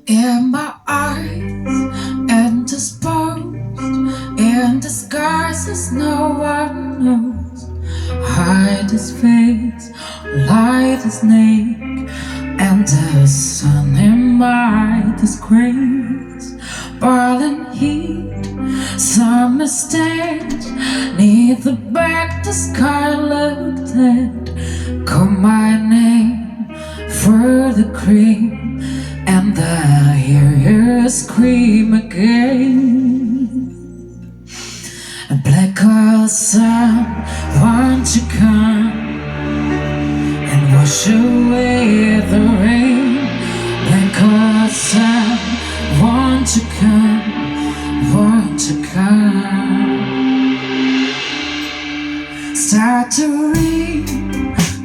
In my eyes, and disposed in disguises no one knows. Hide his face, light his neck, and the sun in my disgrace. Boiling heat, summer stench, neath the back the sky looked at. Call my name for the cream, and I hear her scream again. A black hole sun, won't you come and wash away the rain? Black hole sun, won't you come, won't you come? Start to read,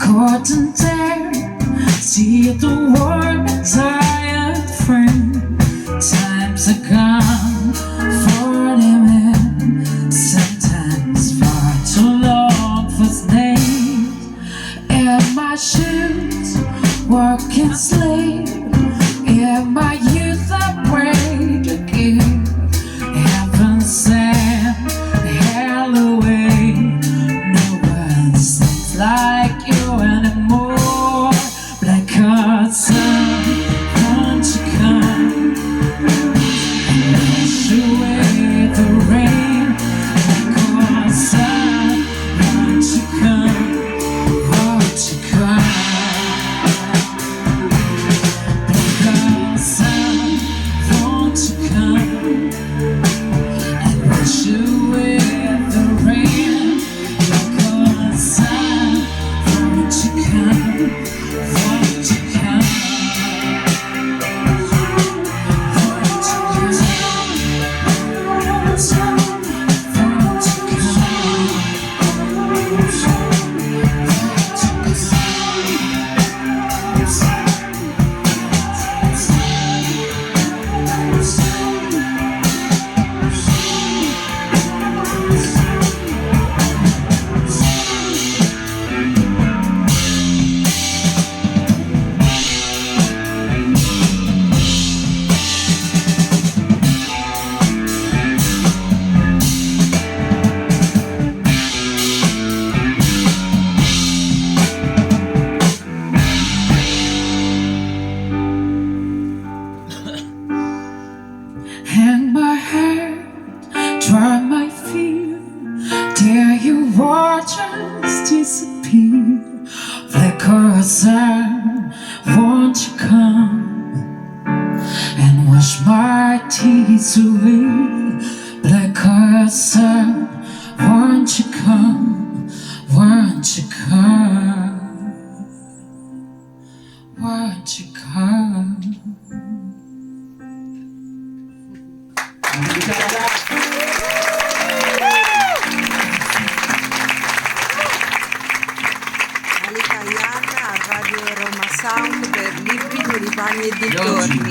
caught and tear, see the warm and tired friend. Times are gone for them, sometimes far too long for snails. In my shoes, walking slave, in my youth I prayed again. Heaven sent hell away, no one sings like you anymore. Black hot sun, won't you come and wash away the rain? Black hot sun, won't you come, won't you come? Black hot sun, won't you come and wash away the rain? Black hot sun, won't you come, won't you come? Won't you hang my head, dry my feet, dare you watch us disappear? Black hot sun, won't you come and wash my tears away? Black hot sun, won't you come, won't you come, won't you come? Malika Ayane a Radio Roma Sound per Liquido di Pani e Dintorni.